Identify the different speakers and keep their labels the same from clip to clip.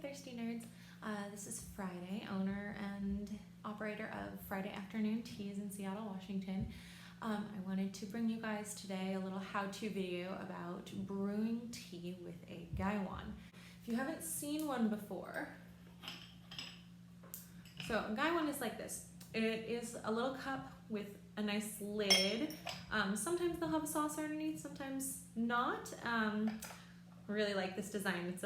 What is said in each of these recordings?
Speaker 1: Thirsty Nerds. This is Friday, owner and operator of Friday Afternoon Teas in Seattle, Washington. I wanted to bring you guys today a little how-to video about brewing tea with a Gaiwan. If you haven't seen one before, so a Gaiwan is like this. It is a little cup with a nice lid. Sometimes they'll have a saucer underneath, sometimes not. I really like this design. It's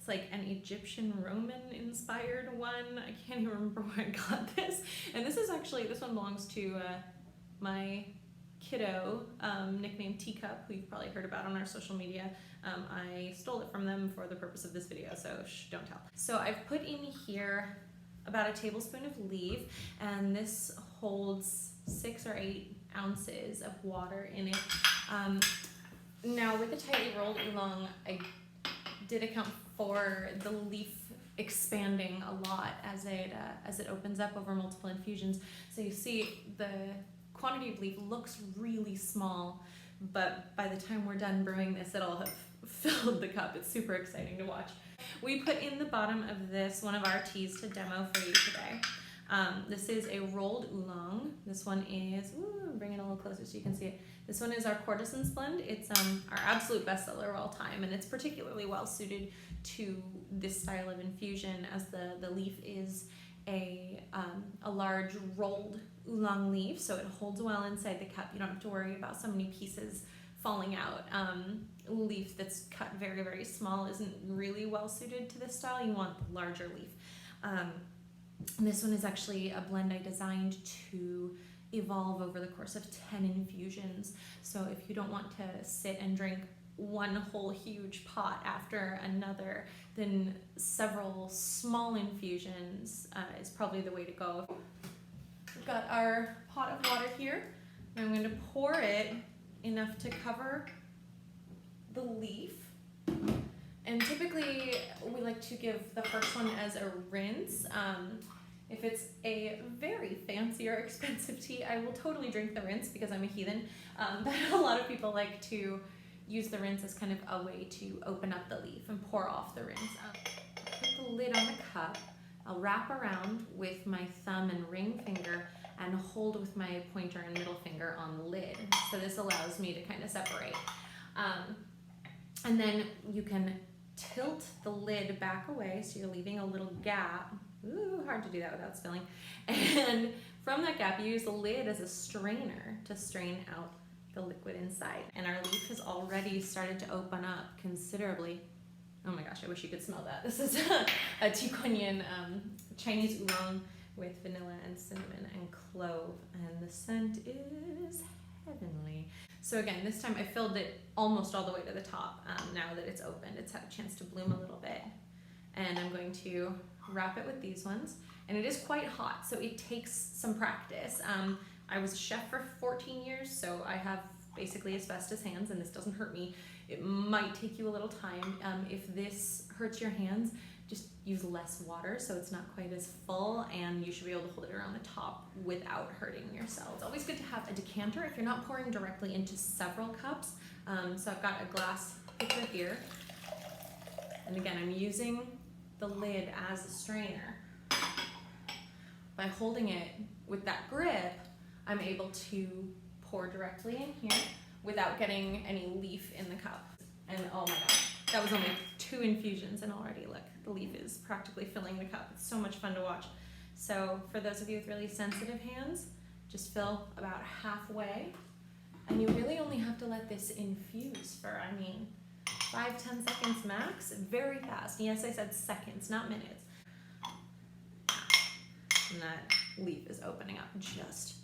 Speaker 1: like an Egyptian Roman inspired one. I can't even remember where I got this. And this one belongs to my kiddo, nicknamed Teacup, who you've probably heard about on our social media. I stole it from them for the purpose of this video, so shh, don't tell. So I've put in here about a tablespoon of leaf, and this holds 6 or 8 ounces of water in it. Now with the tightly rolled oolong, I did account for the leaf expanding a lot as it opens up over multiple infusions. So you see the quantity of leaf looks really small, but by the time we're done brewing this, it'll have filled the cup. It's super exciting to watch. We put in the bottom of this one of our teas to demo for you today. This is a rolled oolong. This one is, bring it a little closer so you can see it. This one is our Courtesan's blend. It's our absolute bestseller of all time, and it's particularly well suited to this style of infusion, as the leaf is a large rolled oolong leaf, so it holds well inside the cup. You don't have to worry about so many pieces falling out. Leaf that's cut very, very small isn't really well suited to this style. You want the larger leaf. This one is actually a blend I designed to evolve over the course of 10 infusions. So if you don't want to sit and drink one whole huge pot after another, then several small infusions is probably the way to go. We've got our pot of water here, and I'm going to pour it enough to cover the leaf. And typically we like to give the first one as a rinse. If it's a very fancy or expensive tea, I will totally drink the rinse because I'm a heathen. But a lot of people like to use the rinse as kind of a way to open up the leaf and pour off the rinse. Put the lid on the cup. I'll wrap around with my thumb and ring finger and hold with my pointer and middle finger on the lid. So this allows me to kind of separate. And then you can tilt the lid back away so you're leaving a little gap. Ooh, hard to do that without spilling. And from that gap, you use the lid as a strainer to strain out the liquid inside. And our leaf has already started to open up considerably. Oh my gosh, I wish you could smell that. This is a Tikuan Chinese oolong with vanilla and cinnamon and clove, and the scent is heavenly. So again, this time I filled it almost all the way to the top. Now that it's opened, it's had a chance to bloom a little bit. And I'm going to wrap it with these ones. And it is quite hot, so it takes some practice. I was a chef for 14 years, so I have basically asbestos hands, and this doesn't hurt me. It might take you a little time. If this hurts your hands, just use less water so it's not quite as full, and you should be able to hold it around the top without hurting yourself. It's always good to have a decanter if you're not pouring directly into several cups. So I've got a glass pitcher here, and again, I'm using the lid as a strainer. By holding it with that grip, I'm able to pour directly in here without getting any leaf in the cup. And oh my gosh, that was only 2 infusions, and already look, the leaf is practically filling the cup. It's so much fun to watch. So for those of you with really sensitive hands, just fill about halfway, and you really only have to let this infuse for, 5-10 seconds max, very fast. Yes, I said seconds, not minutes. And that leaf is opening up just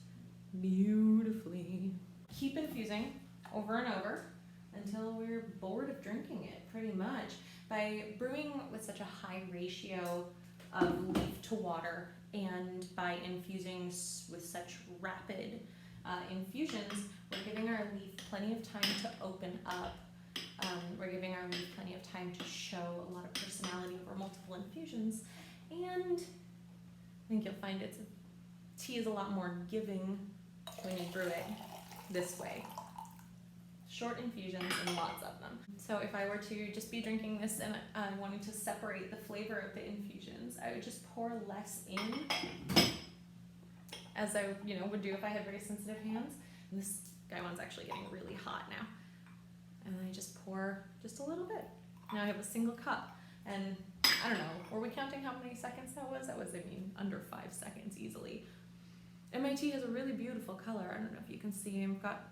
Speaker 1: beautifully. Keep infusing over and over until we're bored of drinking it, pretty much. By brewing with such a high ratio of leaf to water, and by infusing with such rapid infusions, we're giving our leaf plenty of time to open up. We're giving our leaf plenty of time to show a lot of personality over multiple infusions, and I think you'll find tea is a lot more giving when you brew it this way. short infusions and lots of them. So if I were to just be drinking this and I wanted to separate the flavor of the infusions, I would just pour less in, as I would do if I had very sensitive hands. And this Gaiwan's actually getting really hot now. And then I just pour just a little bit. Now I have a single cup, and I don't know, were we counting how many seconds that was? That was, under 5 seconds easily. And my tea has a really beautiful color. I don't know if you can see. I've got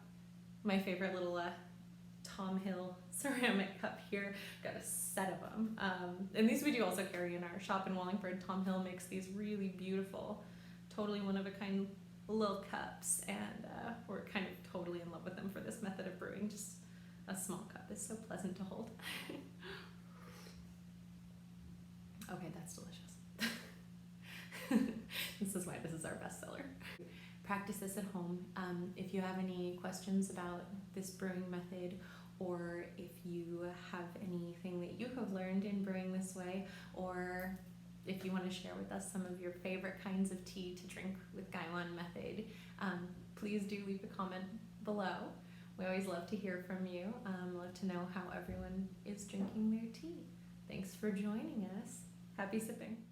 Speaker 1: my favorite little Tom Hill ceramic cup here. Got a set of them. And these we do also carry in our shop in Wallingford. Tom Hill makes these really beautiful, totally one-of-a-kind little cups, and we're kind of totally in love with them for this method of brewing. Just a small cup is so pleasant to hold. Okay, that's delicious. This is why this is our bestseller. Practice this at home. If you have any questions about this brewing method, or if you have anything that you have learned in brewing this way, or if you want to share with us some of your favorite kinds of tea to drink with Gaiwan method, please do leave a comment below. We always love to hear from you. Love to know how everyone is drinking their tea. Thanks for joining us. Happy sipping.